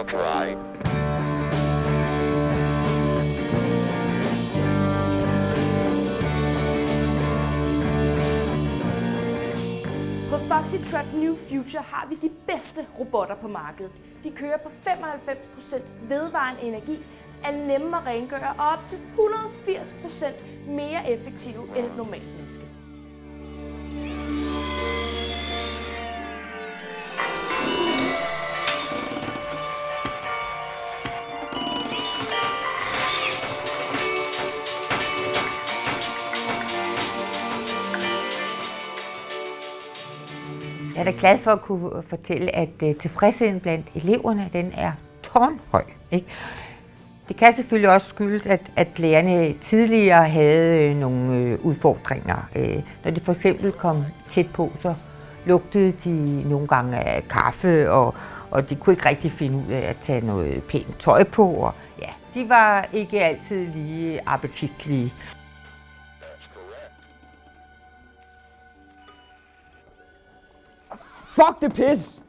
I'll try. På Foxytrot New Future har vi de bedste robotter på markedet. De kører på 95% vedvarende energi, er nemme at rengøre og op til 180% mere effektive end et normalt menneske. Jeg er da glad for at kunne fortælle, at tilfredsheden blandt eleverne, den er tårnhøj. Ikke? Det kan selvfølgelig også skyldes, at lærerne tidligere havde nogle udfordringer. Når de for eksempel kom tæt på, så lugtede de nogle gange af kaffe, og de kunne ikke rigtig finde ud af at tage noget pænt tøj på. Og, ja, de var ikke altid lige appetitlige. Fuck det pis!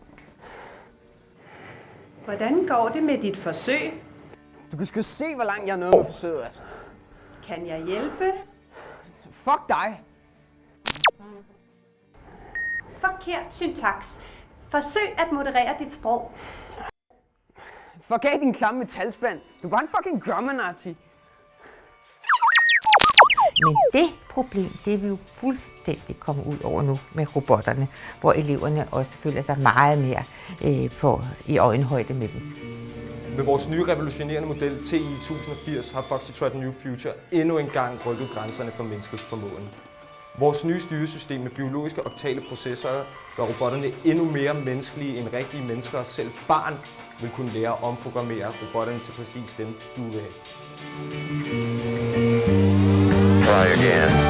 Hvordan går det med dit forsøg? Du kan sgu se, hvor langt jeg er nået med forsøget, altså. Kan jeg hjælpe? Fuck dig! Forkert syntaks. Forsøg at moderere dit sprog. Fuck af din klamme metalspand. Du er bare en fucking grammar-nazi. Men det problem, det er vi jo fuldstændig kommet ud over nu med robotterne, hvor eleverne også føler sig meget mere i øjenhøjde med dem. Med vores nye revolutionerende model TI 1080 har Foxytrot New Future endnu en gang rykket grænserne for menneskets formåen. Vores nye styresystem med biologiske oktale processorer gør robotterne endnu mere menneskelige end rigtige mennesker, og selv barn vil kunne lære at omprogrammere robotterne til præcis dem, du vil have. Try again.